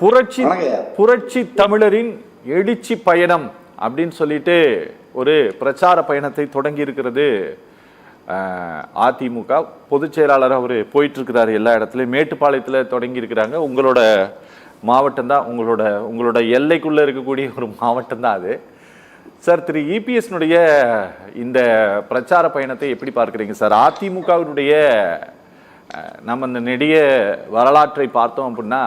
புரட்சி புரட்சி தமிழரின் எழுச்சி பயணம் அப்படின்னு சொல்லிட்டு ஒரு பிரச்சார பயணத்தை தொடங்கி இருக்கிறது அதிமுக. பொதுச் செயலாளர் அவர் போயிட்டு இருக்கிறாரு எல்லா இடத்துலையும். மேட்டுப்பாளையத்தில் தொடங்கி இருக்கிறாங்க. உங்களோட மாவட்டம் தான், உங்களோட எல்லைக்குள்ள இருக்கக்கூடிய ஒரு மாவட்டம் தான் அது. சார், திரு இபிஎஸ்னுடைய இந்த பிரச்சார பயணத்தை எப்படி பார்க்குறீங்க சார்? அதிமுகவினுடைய நம்ம இந்த நெடிய வரலாற்றை பார்த்தோம் அப்படின்னா,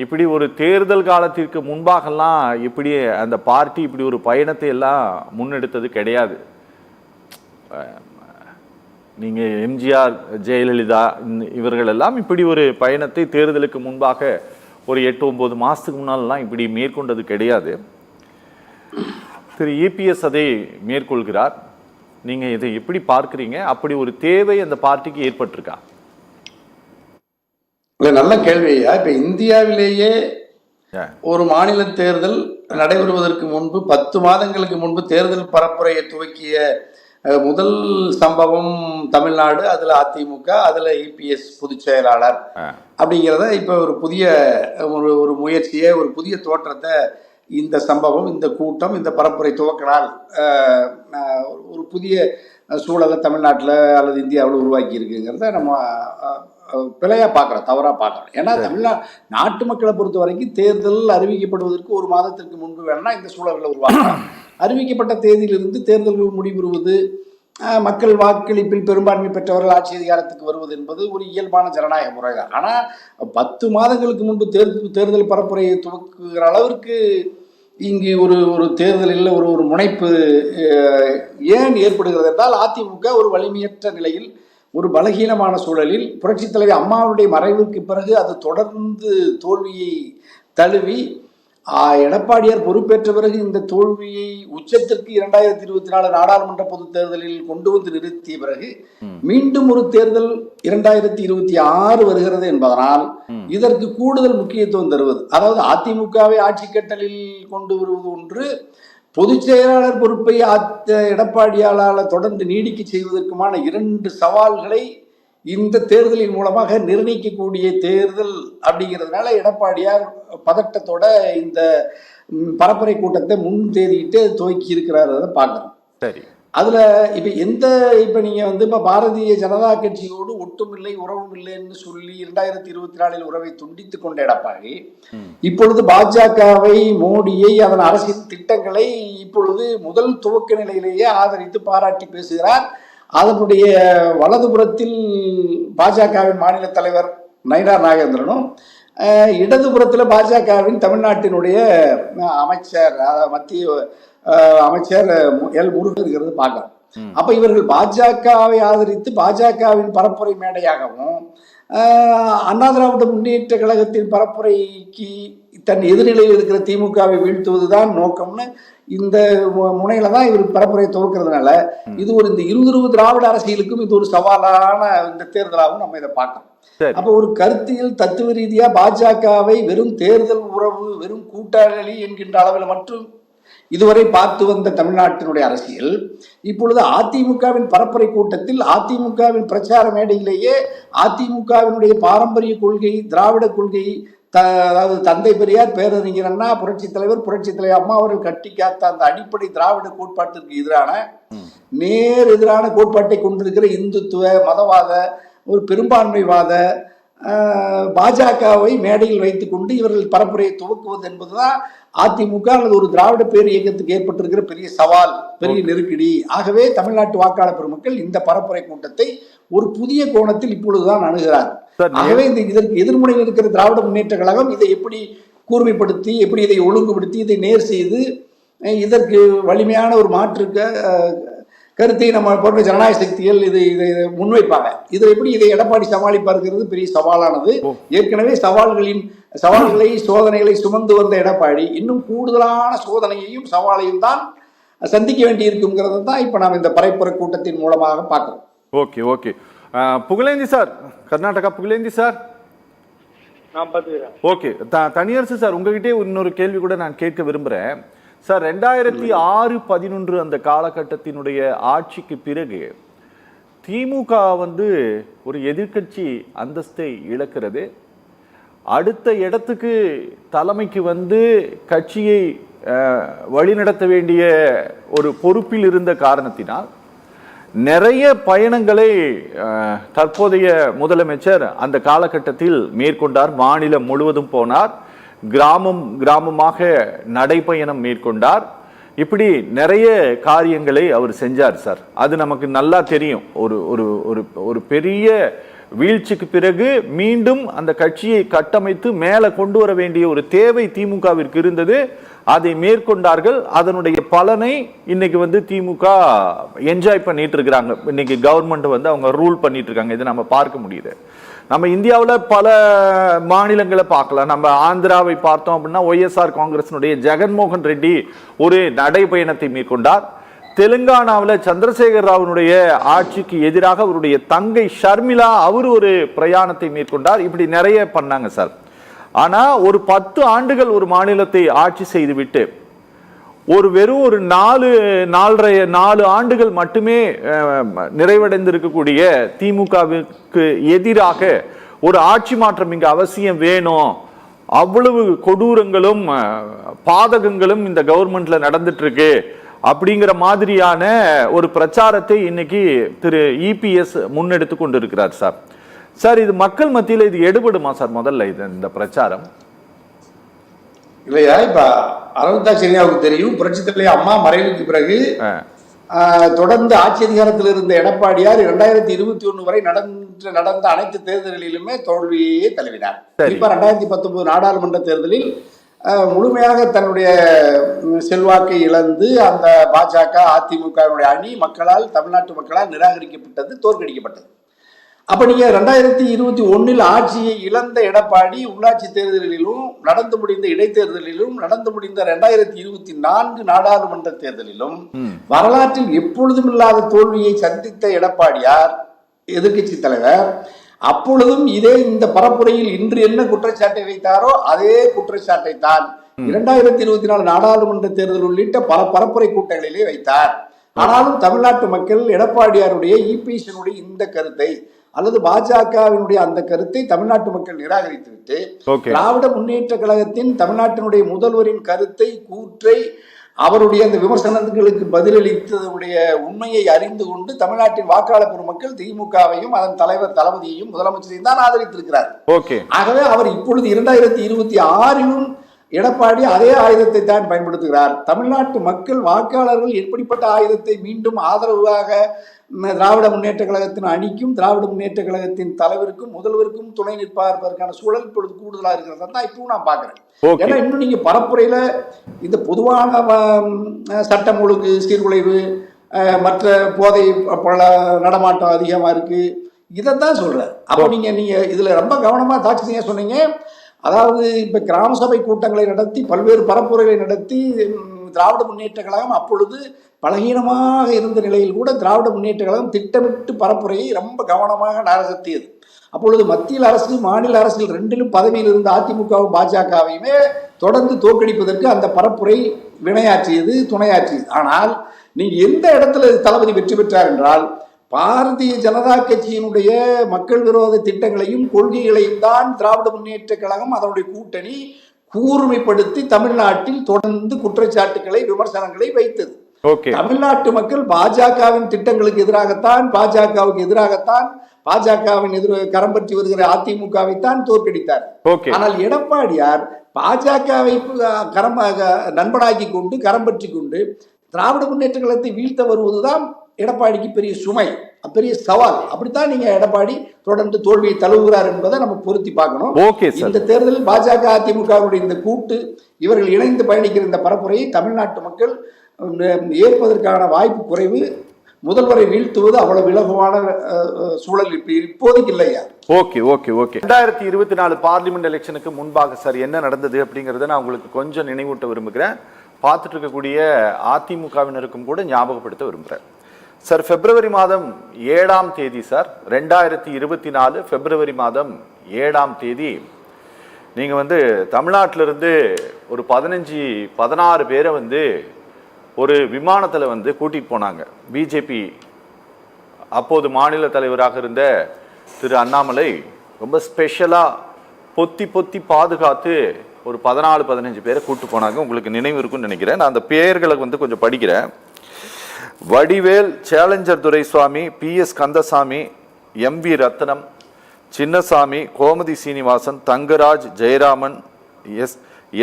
இப்படி ஒரு தேர்தல் காலத்திற்கு முன்பாகலாம் இப்படி அந்த பார்ட்டி இப்படி ஒரு பயணத்தை எல்லாம் முன்னெடுத்தது கிடையாது. நீங்கள் எம்ஜிஆர், ஜெயலலிதா இவர்கள் எல்லாம் இப்படி ஒரு பயணத்தை தேர்தலுக்கு முன்பாக ஒரு 8-9 மாதத்துக்கு முன்னாலெல்லாம் இப்படி மேற்கொண்டது கிடையாது. திரு இபிஎஸ் அதை மேற்கொள்கிறார். நீங்கள் இதை எப்படி பார்க்குறீங்க? அப்படி ஒரு தேவை அந்த பார்ட்டிக்கு ஏற்பட்டிருக்கா? இல்லை, நல்ல கேள்வியா. இப்போ இந்தியாவிலேயே ஒரு மாநில தேர்தல் நடைபெறுவதற்கு முன்பு 10 மாதங்களுக்கு முன்பு தேர்தல் பரப்புரையை துவக்கிய முதல் சம்பவம் தமிழ்நாடு. அதில் அதிமுக, அதில் இபிஎஸ் பொதுச் செயலாளர் அப்படிங்கிறத இப்போ ஒரு புதிய ஒரு முயற்சியை, ஒரு புதிய தோற்றத்தை இந்த சம்பவம், இந்த கூட்டம், இந்த பரப்புரை துவக்கினால் ஒரு புதிய சூழலை தமிழ்நாட்டில் அல்லது இந்தியாவில் உருவாக்கி இருக்குங்கிறத நம்ம பிழையாக பார்க்குறோம், தவறாக பார்க்குறோம். ஏன்னா நாட்டு மக்களை பொறுத்த வரைக்கும் தேர்தல் அறிவிக்கப்படுவதற்கு 1 மாதத்திற்கு முன்பு வேணா இந்த சூழல்களை உருவாக்கலாம். அறிவிக்கப்பட்ட தேதியிலிருந்து தேர்தல்கள் முடிவுறுவது, மக்கள் வாக்களிப்பில் பெரும்பான்மை பெற்றவர்கள் ஆட்சி அதிகாரத்துக்கு வருவது என்பது ஒரு இயல்பான ஜனநாயக முறை தான். ஆனால் 10 மாதங்களுக்கு முன்பு தேர்தல் பரப்புரையை துவக்குகிற அளவிற்கு இங்கு ஒரு தேர்தலில் ஒரு முனைப்பு ஏன் ஏற்படுகிறது என்றால், அதிமுக ஒரு வலிமையற்ற நிலையில், ஒரு பலகீனமான சூழலில், புரட்சித் தலைவி அம்மாவுடைய மறைவுக்கு பிறகு அது தொடர்ந்து தோல்வியை தழுவி எடப்பாடியார் பொறுப்பேற்ற பிறகு இந்த தோல்வியை உச்சத்திற்கு 2024 நாடாளுமன்ற பொது தேர்தலில் கொண்டு வந்து நிறுத்திய பிறகு மீண்டும் ஒரு தேர்தல் 2026 வருகிறது என்பதனால் இதற்கு கூடுதல் முக்கியத்துவம் தருவது, அதாவது அதிமுகவை ஆட்சி கட்டலில் கொண்டு வருவது ஒன்று, பொதுச் செயலாளர் பொறுப்பை எடப்பாடியாளால் தொடர்ந்து நீடிக்க செய்வதற்குமான 2 சவால்களை இந்த தேர்தலின் மூலமாக நிர்ணயிக்கக்கூடிய தேர்தல் அப்படிங்கிறதுனால எடப்பாடியார் பதட்டத்தோட இந்த பரப்புரை கூட்டத்தை முன் தேதியிட்டு துவக்கி இருக்கிறார் பார்க்கணும். சரி, அதுல இப்ப நீங்க இப்ப பாரதிய ஜனதா கட்சியோடு ஒட்டும் இல்லை உறவும் இல்லைன்னு சொல்லி 2024 உறவை துண்டித்து கொண்ட எடப்பாடி இப்பொழுது பாஜகவை, மோடியை, அதன் அரசின் திட்டங்களை இப்பொழுது முதல் துவக்க நிலையிலேயே ஆதரித்து பாராட்டி பேசுகிறார். அதனுடைய வலதுபுறத்தில் பாஜகவின் மாநில தலைவர் நயினார் நாகேந்திரனும், இடதுபுறத்தில் பாஜகவின் தமிழ்நாட்டினுடைய அமைச்சர், மத்திய அமைச்சர் எல் முருகன் இருக்கிறது பார்க்கலாம். அப்ப இவர்கள் பாஜகவை ஆதரித்து பாஜகவின் பரப்புரை மேடையாகவும் அண்ணா திராவிட முன்னேற்ற கழகத்தின் பரப்புரைக்கு தன் எதிர்நிலையில் இருக்கிற திமுகவை வீழ்த்துவதுதான் நோக்கம்னு இந்த முனையில தான் இவர் பரப்புரை துவக்கிறதுனால இது இந்த 20 திராவிட அரசியலுக்கும் இது ஒரு சவாலான இந்த தேர்தலாகவும் நம்ம இதை பார்க்கணும். அப்ப ஒரு கருத்தியல் தத்துவ ரீதியா பாஜகவை வெறும் தேர்தல் உறவு, வெறும் கூட்டாளி என்கின்ற அளவில் மட்டும் இதுவரை பார்த்து வந்த தமிழ்நாட்டினுடைய அரசியல் இப்பொழுது அதிமுகவின் பரப்புரை கூட்டத்தில், அதிமுகவின் பிரச்சார மேடையிலேயே அதிமுகவினுடைய பாரம்பரிய கொள்கை, திராவிட கொள்கை, அதாவது தந்தை பெரியார், பேரறிஞர் அண்ணா, புரட்சி தலைவர் அம்மா அவர்கள் கட்டி காத்த அந்த அடிப்படை திராவிட கோட்பாட்டிற்கு எதிரான கோட்பாட்டை கொண்டிருக்கிற இந்துத்துவ மதவாத ஒரு பெரும்பான்மைவாத பாஜகவை மேடையில் வைத்துக் கொண்டு இவர்கள் பரப்புரையை துவக்குவது என்பதுதான் அதிமுக அல்லது ஒரு திராவிட பேர் இயக்கத்துக்கு ஏற்பட்டிருக்கிற பெரிய சவால், பெரிய நெருக்கடி. ஆகவே தமிழ்நாட்டு வாக்காளர் பெருமக்கள் இந்த பரப்புரை கூட்டத்தை ஒரு புதிய கோணத்தில் இப்பொழுதுதான் அணுகிறார். ஆகவே இதற்கு எதிர்முனையில் இருக்கிற திராவிட முன்னேற்ற கழகம் இதை எப்படி கூர்மைப்படுத்தி, எப்படி இதை ஒழுங்குபடுத்தி, இதை நேர் செய்து இதற்கு வலிமையான ஒரு மாற்று கருத்தை நம்ம போன்ற ஜனநாயக சக்திகள் இதை முன்வைப்பாங்க. இதை எடப்பாடி சமாளிப்பாருங்கிறது பெரிய சவாலானது. ஏற்கனவே சவால்களை சோதனைகளை சுமந்து வந்த எடப்பாடி இன்னும் கூடுதலான சோதனையையும் சவாலையும் தான் சந்திக்க வேண்டி இருக்குங்கிறது தான் இப்ப நாம் இந்த பரப்புரை கூட்டத்தின் மூலமாக பார்க்கிறோம். Okay okay Pugazhendi sir, Karnataka Pugazhendi sir. Okay, Thaniyarasu sir, உங்ககிட்டே இன்னொரு கேள்வி கூட நான் கேட்க விரும்புறேன் சார். 2006-11 அந்த காலகட்டத்தினுடைய ஆட்சிக்கு பிறகு திமுக ஒரு எதிர்கட்சி அந்தஸ்தை இழக்கிறது. அடுத்த இடத்துக்கு தலைமைக்கு வந்து கட்சியை வழிநடத்த வேண்டிய ஒரு பொறுப்பில் இருந்த காரணத்தினால் நிறைய பயணங்களை தற்போதைய முதலமைச்சர் அந்த காலகட்டத்தில் மேற்கொண்டார். மாநிலம் முழுவதும் போனார், கிராமமாக நடைபயணம் மேற்கொண்டார். இப்படி நிறைய காரியங்களை அவர் செஞ்சார் சார். அது நமக்கு நல்லா தெரியும். ஒரு ஒரு ஒரு ஒரு பெரிய வீழ்ச்சிக்கு பிறகு மீண்டும் அந்த கட்சியை கட்டமைத்து மேலே கொண்டு வர வேண்டிய ஒரு தேவை திமுகவிற்கு இருந்தது. அதை மேற்கொண்டார்கள். அதனுடைய பலனை இன்னைக்கு வந்து திமுக என்ஜாய் பண்ணிட்டு இருக்கிறாங்க. இன்னைக்கு கவர்மெண்ட் வந்து அவங்க ரூல் பண்ணிட்டு இருக்காங்க. இதை நம்ம பார்க்க முடியுது. நம்ம இந்தியாவில் பல மாநிலங்களை பார்க்கலாம். நம்ம ஆந்திராவை பார்த்தோம் அப்படின்னா ஒய்எஸ்ஆர் காங்கிரஸினுடைய ஜெகன்மோகன் ரெட்டி ஒரு நடைபயணத்தை மேற்கொண்டார். தெலுங்கானாவில் சந்திரசேகர் ராவனுடைய ஆட்சிக்கு எதிராக அவருடைய தங்கை ஷர்மிளா அவர் ஒரு பிரயாணத்தை மேற்கொண்டார். இப்படி நிறைய பண்ணாங்க சார். ஆனா ஒரு 10 ஆண்டுகள் ஒரு மாநிலத்தை ஆட்சி செய்துவிட்டு வெறும் ஒரு 4 ஆண்டுகள் மட்டுமே நிறைவடைந்திருக்கக்கூடிய திமுகவுக்கு எதிராக ஒரு ஆட்சி மாற்றம் இங்கு அவசியம் வேணும், அவ்வளவு கொடூரங்களும் பாதகங்களும் இந்த கவர்மெண்ட்ல நடந்துட்டு இருக்கு அப்படிங்கிற மாதிரியான ஒரு பிரச்சாரத்தை இன்னைக்கு திரு இபிஎஸ் முன்னெடுத்து கொண்டு இருக்கிறார் சார். சார், இது மக்கள் மத்தியில் இது எடுபடுமா சார்? முதல்ல இந்த பிரச்சாரம் இல்லையா? இப்ப அரவிந்தாவுக்கு தெரியும், புரட்சி தலைவர் அம்மா மறைவுக்கு பிறகு தொடர்ந்து ஆட்சி அதிகாரத்தில் இருந்த எடப்பாடியார் 2021 வரை நடந்த அனைத்து தேர்தல்களிலுமே தோல்வியே தழுவினார். குறிப்பா 2019 நாடாளுமன்ற தேர்தலில் முழுமையாக தன்னுடைய செல்வாக்கை இழந்து அந்த பாஜக அதிமுகவினுடைய அணி தமிழ்நாட்டு மக்களால் நிராகரிக்கப்பட்டது, தோற்கடிக்கப்பட்டது. அப்ப நீங்க 2021 ஆட்சியை இழந்த எடப்பாடி உள்ளாட்சி தேர்தலிலும் நடந்து முடிந்த இடைத்தேர்தலிலும் நடந்து முடிந்த 2024 நாடாளுமன்ற தேர்தலிலும் வரலாற்றில் எப்பொழுதும் இல்லாத தோல்வியை சந்தித்த எடப்பாடியார் எதிர்கட்சி தலைவர் அப்பொழுதும் இந்த பரப்புரையில் இன்று என்ன குற்றச்சாட்டை வைத்தாரோ அதே குற்றச்சாட்டை தான் 2024 நாடாளுமன்ற தேர்தல் உள்ளிட்ட பல பரப்புரை கூட்டங்களிலே வைத்தார். ஆனாலும் தமிழ்நாட்டு மக்கள் எடப்பாடியாருடைய இபிஎஸ்னுடைய இந்த கருத்தை அல்லது பாஜகவினுடைய அந்த கருத்தை தமிழ்நாட்டு மக்கள் நிராகரித்துவிட்டு திராவிட முன்னேற்ற கழகத்தின் தமிழ்நாட்டினுடைய முதல்வரின் கருத்தை, கூற்றை, அவருடைய அந்த விமர்சனங்களுக்கு பதிலளித்ததுடைய உண்மையை அறிந்து கொண்டு தமிழ்நாட்டின் வாக்காளர் பெருமக்கள் திமுகவையும் அதன் தலைவர் தளபதியையும் முதலமைச்சரையும் தான் ஆதரித்திருக்கிறார். ஆகவே அவர் இப்பொழுது 2026 எடப்பாடி அதே ஆயுதத்தை தான் பயன்படுத்துகிறார். தமிழ்நாட்டு மக்கள் வாக்காளர்கள் எப்படிப்பட்ட ஆயுதத்தை மீண்டும் ஆதரவாக திராவிட முன்னேற்ற கழகத்தின் அணிக்கும் திராவிட முன்னேற்ற கழகத்தின் தலைவருக்கும் முதல்வருக்கும் துணை நிற்பார்ப்பதற்கான சூழல் இப்பொழுது கூடுதலா இருக்கிறது தான் இப்பவும் நான் பாக்குறேன். ஏன்னா இன்னும் நீங்க பரப்புரையில இந்த பொதுவான சட்டம் ஒழுங்கு சீர்குலைவு, மற்ற போதை பல நடமாட்டம் அதிகமா இருக்கு, இதைத்தான் சொல்றாரு. அப்போ நீங்க இதுல ரொம்ப கவனமா தாட்சியா சொன்னீங்க. அதாவது இப்ப கிராம சபை கூட்டங்களை நடத்தி பல்வேறு பரப்புரைகளை நடத்தி திராவிட முன்னேற்ற கழகம் அப்பொழுது பலகீனமாக இருந்த நிலையில் கூட திராவிட முன்னேற்ற கழகம் திட்டமிட்டு பரப்புரையை ரொம்ப கவனமாக நகர்த்தியது. அப்பொழுது மத்தியில் அரசு மாநில அரசில் ரெண்டிலும் பதவியில் இருந்த அதிமுகவும் பாஜகவையுமே தொடர்ந்து தோற்கடிப்பதற்கு அந்த பரப்புரை வினையாற்றியது, துணையாற்றியது. ஆனால் நீங்க எந்த இடத்துல தளபதி வெற்றி பெற்றார் என்றால் பாரதிய ஜனதா கட்சியினுடைய மக்கள் விரோத திட்டங்களையும் கொள்கைகளையும் தான் திராவிட முன்னேற்ற கழகம் அதனுடைய கூட்டணி கூர்மைப்படுத்தி தமிழ்நாட்டில் தொடர்ந்து குற்றச்சாட்டுகளை, விமர்சனங்களை வைத்தது. தமிழ்நாட்டு மக்கள் பாஜகவின் திட்டங்களுக்கு எதிராகத்தான், பாஜகவுக்கு எதிராகத்தான், பாஜகவின் கரம் பற்றி வருகிற அதிமுகவைத்தான் தோற்கடித்தார். ஆனால் எடப்பாடியார் பாஜகவை நண்பனாக்கி கொண்டு கரம் பற்றி கொண்டு திராவிட முன்னேற்ற கழகத்தை வீழ்த்த வருவதுதான் எடப்பாடிக்கு பெரிய சுமை, பெரிய சவால். அப்படித்தான் நீங்க எடப்பாடி தொடர்ந்து தோல்வியை தழுவுகிறார் என்பதை நம்ம பொருத்தி பார்க்கணும். இந்த தேர்தலில் பாஜக அதிமுகவுடைய இந்த கூட்டு, இவர்கள் இணைந்து பயணிக்கிற இந்த பரப்புரையை தமிழ்நாட்டு மக்கள் ஏற்பதற்கான வாய்ப்பு குறைவு. முதல்வரை வீழ்த்துவது அவ்வளவு இலகுவான சூழல் இப்போதைக்கு இல்லையா? 2024 பார்லிமெண்ட் எலெக்ஷனுக்கு முன்பாக சார் என்ன நடந்தது அப்படிங்கறத நான் உங்களுக்கு கொஞ்சம் நினைவூட்ட விரும்புகிறேன். பார்த்துட்டு இருக்கக்கூடிய அதிமுகவினருக்கும் கூட ஞாபகப்படுத்த விரும்புகிறேன் சார். பிப்ரவரி மாதம் 7ஆம் தேதி சார், 2024 பிப்ரவரி மாதம் 7ஆம் தேதி நீங்கள் தமிழ்நாட்டிலிருந்து ஒரு 15-16 பேரை ஒரு விமானத்தில் கூட்டிகிட்டு போனாங்க. பிஜேபி அப்போது மாநில தலைவராக இருந்த திரு அண்ணாமலை ரொம்ப ஸ்பெஷலாக பொத்தி பொத்தி பாதுகாத்து ஒரு 14-15 பேரை கூட்டு போனாங்க. உங்களுக்கு நினைவு இருக்குன்னு நினைக்கிறேன். நான் அந்த பெயர்களை கொஞ்சம் படிக்கிறேன். Vadivel, challenger Duraiswamy, PS Kandasamy, MV ரத்னம், சின்னசாமி, கோமதி சீனிவாசன், தங்கராஜ், ஜெயராமன்,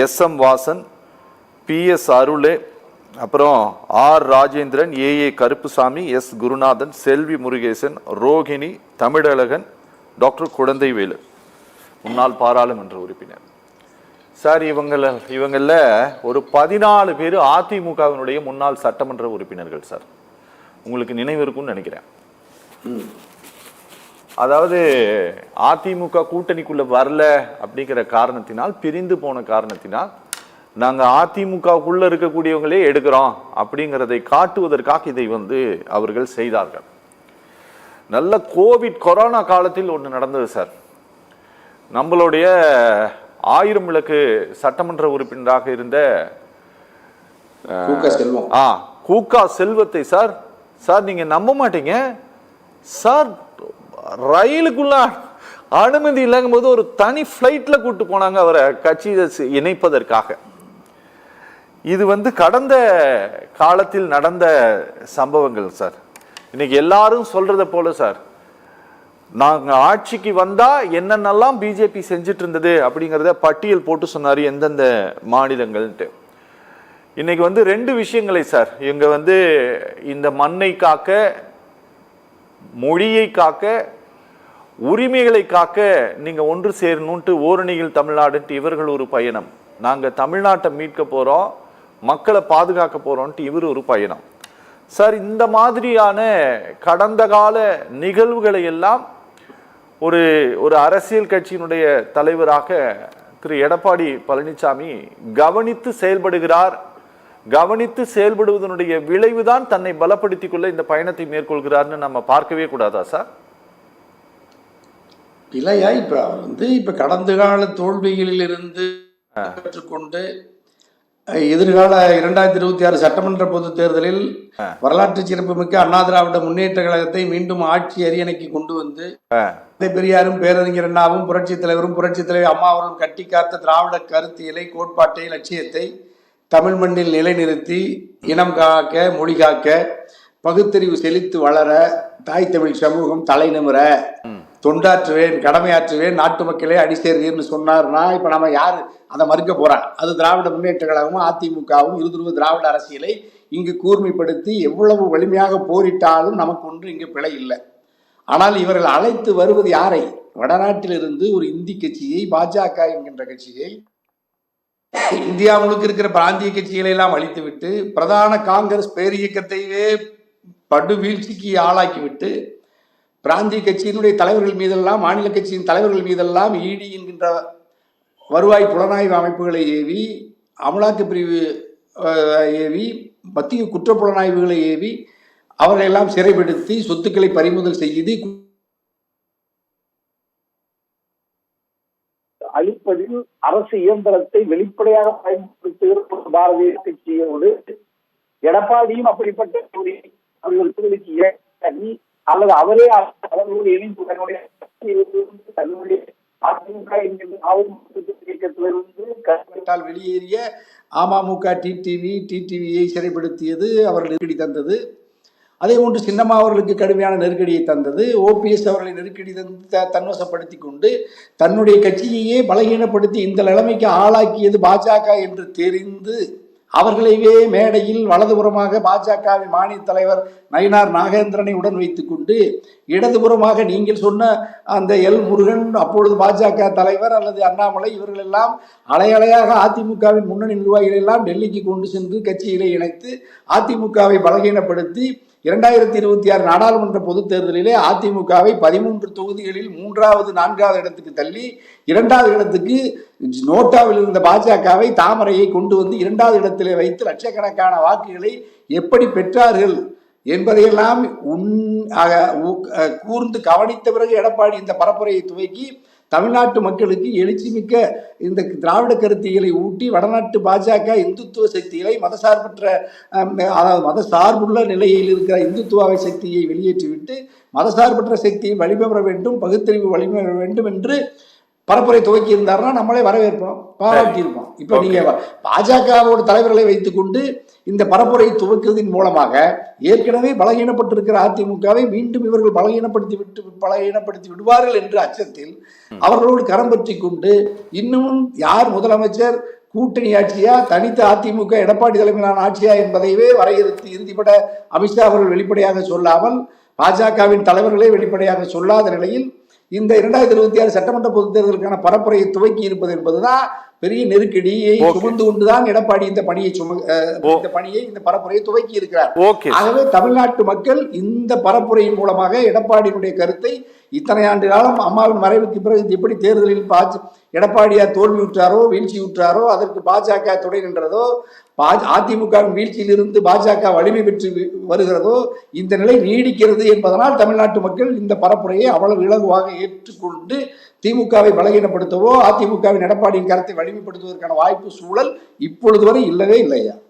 SM வாசன், PS அருளே, அப்புறம் R Rajendran, AA Karuppusamy, S குருநாதன், செல்வி முருகேசன், ரோகிணி, தமிழழகன், டாக்டர் குழந்தைவேலு, முன்னாள் பாராளுமன்ற உறுப்பினர். சார் இவங்கள ஒரு 14 பேர் அதிமுகவினுடைய முன்னாள் சட்டமன்ற உறுப்பினர்கள் சார். உங்களுக்கு நினைவு இருக்கும்னு நினைக்கிறேன். அதாவது அதிமுக கூட்டணிக்குள்ள வரல அப்படிங்கிற காரணத்தினால், பிரிந்து போன காரணத்தினால், நாங்க அதிமுகவுக்குள்ள இருக்கக்கூடியவங்களே எடுக்கிறோம் அப்படிங்கிறதை காட்டுவதற்காக இதை அவர்கள் செய்தார்கள். நல்ல கொரோனா காலத்தில் ஒன்று நடந்தது சார். நம்மளுடைய 1000 விளக்கு சட்டமன்ற உறுப்பினராக இருந்த கூக்கா செல்வத்தை சார் நீங்க நம்ப மாட்டீங்க சார், ரயிலுக்குள்ள அனுமதி இல்லாத போது ஒரு தனி பிளைட்ல கூட்டு போனாங்க அவரை கட்சியை இணைப்பதற்காக. இது கடந்த காலத்தில் நடந்த சம்பவங்கள் சார். இன்னைக்கு எல்லாரும் சொல்றத போல சார், நாங்க ஆட்சிக்கு வந்தா என்னென்னலாம் பிஜேபி செஞ்சுட்டு இருந்தது அப்படிங்கிறத பட்டியல் போட்டு சொன்னாரு எந்தெந்த மாநிலங்கள்ட்டு. இன்னைக்கு 2 விஷயங்களை சார் இவங்க இந்த மண்ணை காக்க, மொழியை காக்க, உரிமைகளை காக்க நீங்க ஒன்று சேரணும்ட்டு ஓரணியில் தமிழ்நாடுன்ட்டு இவர்கள் ஒரு பயணம், நாங்க தமிழ்நாட்டை மீட்க போறோம், மக்களை பாதுகாக்க போறோம்ட்டு இவர் ஒரு பயணம் சார். இந்த மாதிரியான கடந்த கால நிகழ்வுகளை எல்லாம் ஒரு அரசியல் கட்சியினுடைய தலைவராக திரு எடப்பாடி பழனிசாமி கவனித்து செயல்படுகிறார். கவனித்து செயல்படுவதனுடைய விளைவுதான் தன்னை பலப்படுத்திக் கொள்ள இந்த பயணத்தை மேற்கொள்கிறார்னு நம்ம பார்க்கவே கூடாதா சார்? இல்லையா, இப்ப கடந்த கால தோல்விகளில் இருந்து கற்றுக்கொண்டு எதிர்கால 2026 சட்டமன்ற பொது தேர்தலில் வரலாற்று சிறப்புமிக்க அண்ணா திராவிட முன்னேற்ற கழகத்தை மீண்டும் ஆட்சி அரியணைக்கு கொண்டு வந்து பெரியாரும் பேரறிஞர் அண்ணாவும் புரட்சித் தலைவர் அம்மா அவர்களும் கட்டி காத்த திராவிட கருத்தியலை, கோட்பாட்டை, லட்சியத்தை தமிழ் மண்ணில் நிலைநிறுத்தி இனம் காக்க, மொழி காக்க, பகுத்தறிவு செழித்து வளர, தாய் தமிழ் சமூகம் தலை நிமிர தொண்டாற்றுவேன், கடமையாற்றுவேன், நாட்டு மக்களே அடி சேர்கிறேன்னு சொன்னார்னா இப்ப நம்ம யாரு அதை மறுக்க போறான்? அது திராவிட முன்னேற்ற கழகமும் அதிமுகவும் இருதுருவ திராவிட அரசியலை இங்கு கூர்மைப்படுத்தி எவ்வளவு வலிமையாக போரிட்டாலும் நமக்கு ஒன்று இங்கு பிழை இல்லை. ஆனால் இவர்கள் அழைத்து வருவது யாரை? வடநாட்டிலிருந்து ஒரு இந்தி கட்சியை, பாஜக என்கின்ற கட்சியை, இந்தியா முழுக்க இருக்கிற பிராந்திய கட்சிகளை எல்லாம் அழித்துவிட்டு பிரதான காங்கிரஸ் பேரியக்கத்தையே படு வீழ்ச்சிக்கு ஆளாக்கிவிட்டு பிராந்திய கட்சியினுடைய தலைவர்கள் மீதெல்லாம், மாநில கட்சியின் தலைவர்கள் மீதெல்லாம் இடி என்கின்ற வருவாய் புலனாய்வு அமைப்புகளை ஏவி, அமலாக்க பிரிவு ஏவி, மத்திய குற்ற புலனாய்வுகளை ஏவி அவர்களெல்லாம் சிறைப்படுத்தி சொத்துக்களை பறிமுதல் செய்து அளிப்பதில் அரசு இயந்திரத்தை வெளிப்படையாக பயன்படுத்துகிற பாரதிய கட்சியோடு எடப்பாடியும் அப்படிப்பட்ட அவர்களுக்கு அல்லது அவரே அவர்களோடு இணைந்து தன்னுடைய வெளியேறிய அமமுக டிடிவியை சிறைப்படுத்தியது, அவர்கள் நெருக்கடி தந்தது. அதே போன்று சின்னம்மா அவர்களுக்கு கடுமையான நெருக்கடியை தந்தது. ஓபிஎஸ் அவர்களை நெருக்கடி தந்து தன்வசப்படுத்தி கொண்டு தன்னுடைய கட்சியையே பலகீனப்படுத்தி இந்த நிலைமைக்கு ஆளாக்கியது பாஜக என்று தெரிந்து அவர்களையே மேடையில் வலதுபுறமாக பாஜகவின் மாநில தலைவர் நயினார் நாகேந்திரனை உடன் வைத்துக் கொண்டு, இடதுபுறமாக நீங்கள் சொன்ன அந்த எல் முருகன், அப்பொழுது பாஜக தலைவர், அல்லது அண்ணாமலை, இவர்கள் எல்லாம் அலையலையாக அதிமுகவின் முன்னணி நிர்வாகிகள் எல்லாம் டெல்லிக்கு கொண்டு சென்று கட்சியிலே இணைத்து அதிமுகவை பலகீனப்படுத்தி 2026 நாடாளுமன்ற பொதுத் தேர்தலிலே அதிமுகவை 13 தொகுதிகளில் 3வது 4வது இடத்துக்கு தள்ளி 2வது இடத்துக்கு நோட்டாவில் இருந்த பாஜகவை, தாமரையை கொண்டு வந்து 2வது இடத்திலே வைத்து லட்சக்கணக்கான வாக்குகளை எப்படி பெற்றார்கள் என்பதையெல்லாம் கூர்ந்து கவனித்த பிறகு எடப்பாடி இந்த பரப்புரையை துவக்கி தமிழ்நாட்டு மக்களுக்கு எழுச்சி மிக்க இந்த திராவிட கருத்தியலை ஊட்டி வடநாட்டு பாஜக இந்துத்துவ சக்திகளை மதசார்பற்ற, அதாவது மதசார்புள்ள நிலையில் இருக்கிற இந்துத்துவ சக்தியை வெளியேற்றிவிட்டு மதசார்பற்ற சக்தியை வலிமை பெற வேண்டும், பகுத்தறிவு வலிமை பெற வேண்டும் என்று பரப்புரை துவக்கி இருந்தாருன்னா நம்மளே வரவேற்போம், பாராட்டி இருப்போம். இப்ப நீங்க பாஜகவோட தலைவர்களை வைத்துக்கொண்டு இந்த பரப்புரை துவக்குவதன் மூலமாக ஏற்கனவே பலகீனப்பட்டிருக்கிற அதிமுகவை மீண்டும் இவர்கள் பலகீனப்படுத்தி விடுவார்கள் என்ற அச்சத்தில் அவர்களோடு கரம் பற்றி கொண்டு இன்னமும் யார் முதலமைச்சர், கூட்டணி ஆட்சியா, தனித்த அதிமுக எடப்பாடி தலைமையிலான ஆட்சியா என்பதையே வரையறுத்து இறுதிப்பட அமித்ஷா அவர்கள் வெளிப்படையாக சொல்லாமல், பாஜகவின் தலைவர்களே வெளிப்படையாக சொல்லாத நிலையில் இந்த 2026 சட்டமன்ற பொதுத் தேர்தலுக்கான பரப்புரையை துவக்கி இருப்பது என்பதுதான் பெரிய நெருக்கடியை சுமந்து கொண்டுதான் எடப்பாடி இந்த பணியை இந்த பரப்புரையை துவக்கி இருக்கிறார். ஆகவே தமிழ்நாட்டு மக்கள் இந்த பரப்புரையின் மூலமாக எடப்பாடியினுடைய கருத்தை இத்தனை ஆண்டு காலம் அம்மாவின் மறைவுக்கு பிறகு எப்படி தேர்தலில் எடப்பாடியார் தோல்வியுற்றாரோ வீழ்ச்சியுற்றாரோ அதற்கு பாஜக துணை நின்றதோ, அதிமுகவின் வீழ்ச்சியிலிருந்து பாஜக வலிமை பெற்று வருகிறதோ இந்த நிலை நீடிக்கிறது என்பதனால் தமிழ்நாட்டு மக்கள் இந்த பரப்புரையை அவ்வளவு இலகுவாக ஏற்றுக்கொண்டு திமுகவை பலகீனப்படுத்தவோ அதிமுகவின் எடப்பாடியின் கருத்தை வலிமைப்படுத்துவதற்கான வாய்ப்பு சூழல் இப்பொழுது வரை இல்லவே இல்லையா?